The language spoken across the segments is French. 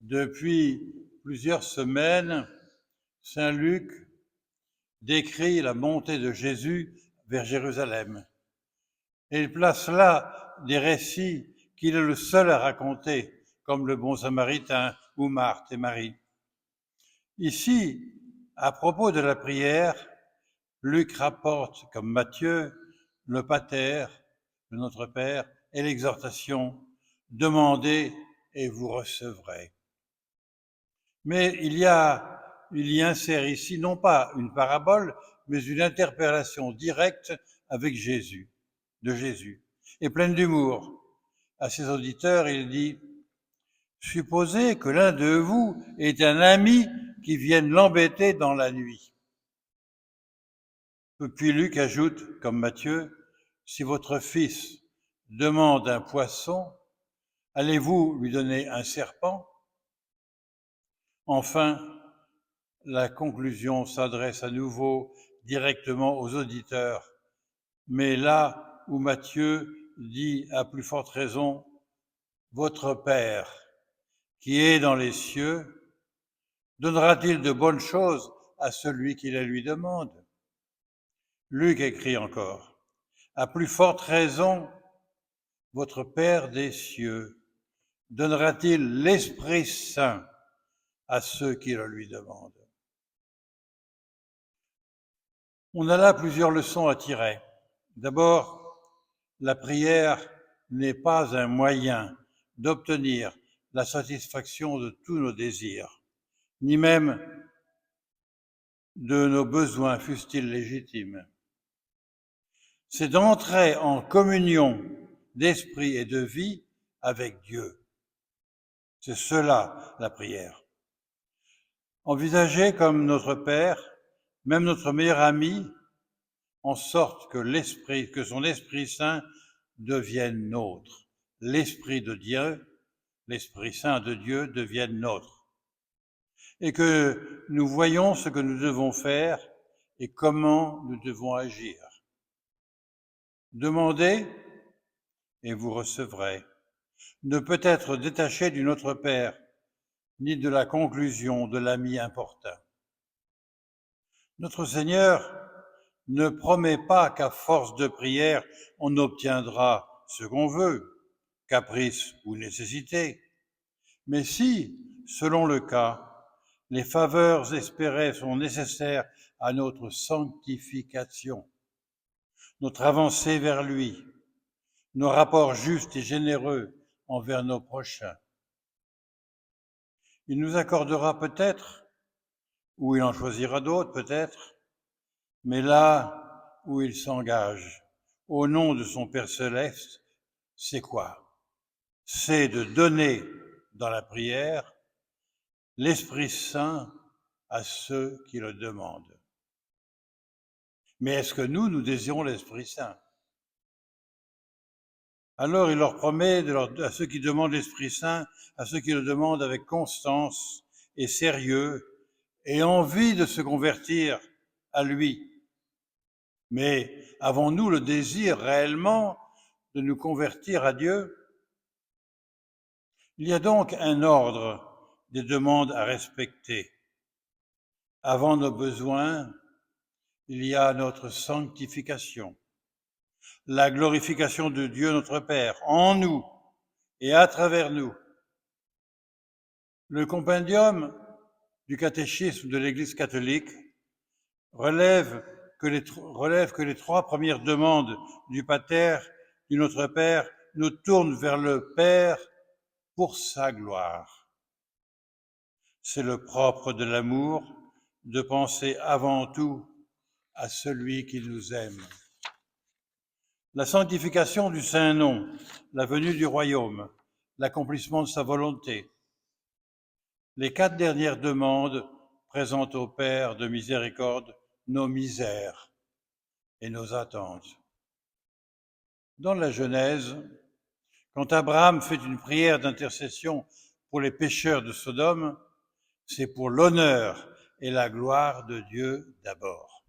Depuis plusieurs semaines, saint Luc décrit la montée de Jésus vers Jérusalem. Et il place là des récits qu'il est le seul à raconter, comme le bon Samaritain ou Marthe et Marie. Ici, à propos de la prière, Luc rapporte, comme Matthieu, le pater, le Notre Père, et l'exhortation « Demandez et vous recevrez ». Mais il y insère ici non pas une parabole, mais une interpellation directe avec Jésus, de Jésus, et pleine d'humour. À ses auditeurs, il dit « Supposez que l'un de vous ait un ami qui vienne l'embêter dans la nuit. » Puis Luc ajoute, comme Matthieu, « Si votre fils demande un poisson, allez-vous lui donner un serpent ?» Enfin, la conclusion s'adresse à nouveau directement aux auditeurs, mais là où Matthieu dit à plus forte raison « Votre Père, qui est dans les cieux, donnera-t-il de bonnes choses à celui qui les lui demande ?» Luc écrit encore « À plus forte raison, votre Père des cieux donnera-t-il l'Esprit Saint à ceux qui le lui demandent ?» On a là plusieurs leçons à tirer. D'abord, la prière n'est pas un moyen d'obtenir la satisfaction de tous nos désirs, ni même de nos besoins, fussent-ils légitimes. C'est d'entrer en communion d'esprit et de vie avec Dieu. C'est cela la prière. Envisager comme notre Père, même notre meilleur ami, en sorte que son Esprit Saint devienne nôtre. L'Esprit de Dieu, l'Esprit Saint de Dieu devienne nôtre. Et que nous voyons ce que nous devons faire et comment nous devons agir. Demandez et vous recevrez. Ne peut être détaché du Notre Père, ni de la conclusion de l'ami importun. Notre Seigneur ne promet pas qu'à force de prière, on obtiendra ce qu'on veut, caprice ou nécessité. Mais si, selon le cas, les faveurs espérées sont nécessaires à notre sanctification, notre avancée vers lui, nos rapports justes et généreux envers nos prochains, il nous accordera peut-être, ou il en choisira d'autres peut-être, mais là où il s'engage, au nom de son Père céleste, c'est quoi? C'est de donner dans la prière l'Esprit Saint à ceux qui le demandent. Mais est-ce que nous désirons l'Esprit Saint? Alors il leur promet, à ceux qui demandent l'Esprit Saint, à ceux qui le demandent avec constance et sérieux, et envie de se convertir à lui. Mais avons-nous le désir réellement de nous convertir à Dieu? Il y a donc un ordre des demandes à respecter. Avant nos besoins, il y a notre sanctification, la glorification de Dieu notre Père en nous et à travers nous. Le compendium du catéchisme de l'Église catholique relève que les trois premières demandes du Pater, du Notre Père, nous tournent vers le Père pour sa gloire. C'est le propre de l'amour de penser avant tout à celui qui nous aime. La sanctification du Saint-Nom, la venue du royaume, l'accomplissement de sa volonté. Les 4 dernières demandes présentent au Père de miséricorde nos misères et nos attentes. Dans la Genèse, quand Abraham fait une prière d'intercession pour les pécheurs de Sodome, c'est pour l'honneur et la gloire de Dieu d'abord.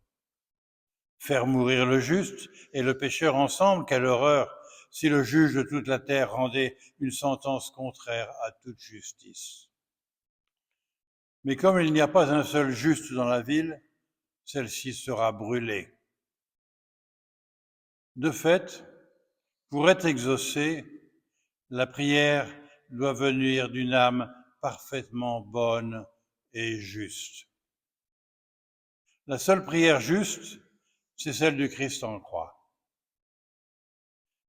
Faire mourir le juste et le pécheur ensemble, quelle horreur si le juge de toute la terre rendait une sentence contraire à toute justice. Mais comme il n'y a pas un seul juste dans la ville, celle-ci sera brûlée. De fait, pour être exaucée, la prière doit venir d'une âme parfaitement bonne et juste. La seule prière juste, c'est celle du Christ en croix.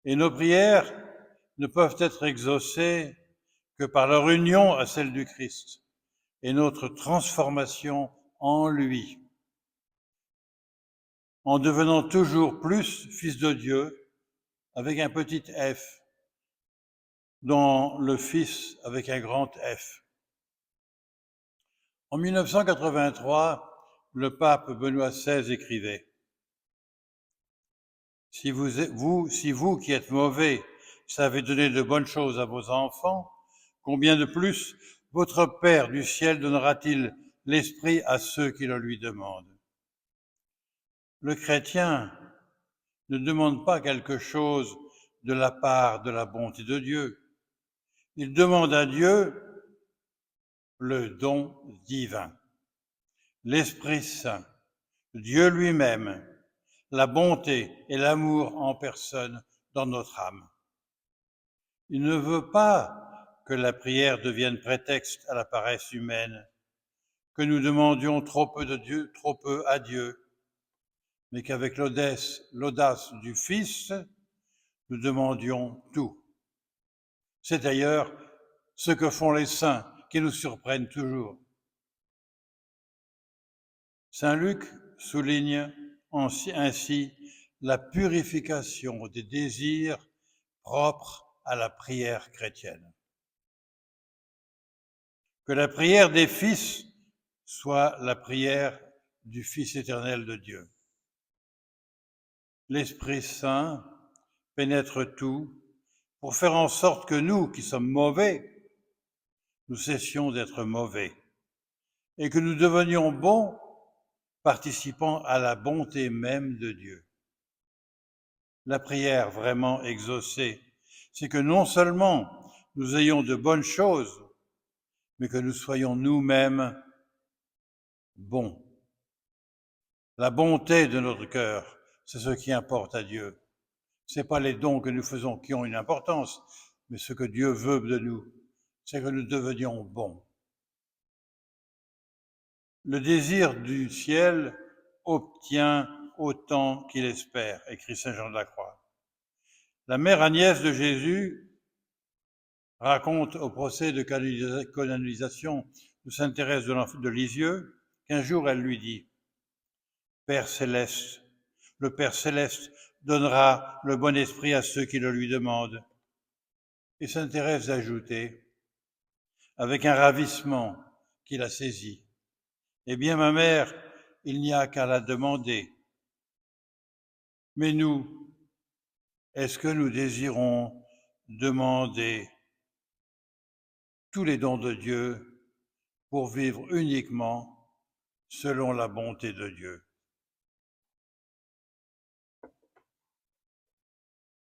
Et nos prières ne peuvent être exaucées que par leur union à celle du Christ et notre transformation en lui, en devenant toujours plus fils de Dieu avec un petit f, dans le Fils avec un grand F. En 1983, le pape Benoît XVI écrivait « Si vous qui êtes mauvais savez donner de bonnes choses à vos enfants, combien de plus votre Père du ciel donnera-t-il l'Esprit à ceux qui le lui demandent ?» Le chrétien ne demande pas quelque chose de la part de la bonté de Dieu. Il demande à Dieu le don divin, l'Esprit Saint, Dieu lui-même, la bonté et l'amour en personne dans notre âme. Il ne veut pas que la prière devienne prétexte à la paresse humaine, que nous demandions trop peu à Dieu, mais qu'avec l'audace du Fils, nous demandions tout. C'est d'ailleurs ce que font les saints qui nous surprennent toujours. Saint Luc souligne ainsi la purification des désirs propres à la prière chrétienne. Que la prière des fils soit la prière du Fils éternel de Dieu. L'Esprit Saint pénètre tout pour faire en sorte que nous, qui sommes mauvais, nous cessions d'être mauvais et que nous devenions bons, participant à la bonté même de Dieu. La prière vraiment exaucée, c'est que non seulement nous ayons de bonnes choses, mais que nous soyons nous-mêmes bons. La bonté de notre cœur, c'est ce qui importe à Dieu. Ce n'est pas les dons que nous faisons qui ont une importance, mais ce que Dieu veut de nous, c'est que nous devenions bons. Le désir du ciel obtient autant qu'il espère, écrit saint Jean de la Croix. La mère Agnès de Jésus raconte au procès de canonisation de sainte Thérèse de Lisieux qu'un jour elle lui dit « Père céleste, le Père céleste donnera le bon esprit à ceux qui le lui demandent. » Et sainte Thérèse ajoutait, avec un ravissement qui la saisit, « Eh bien, ma mère, il n'y a qu'à la demander. » Mais nous, est-ce que nous désirons demander tous les dons de Dieu pour vivre uniquement selon la bonté de Dieu?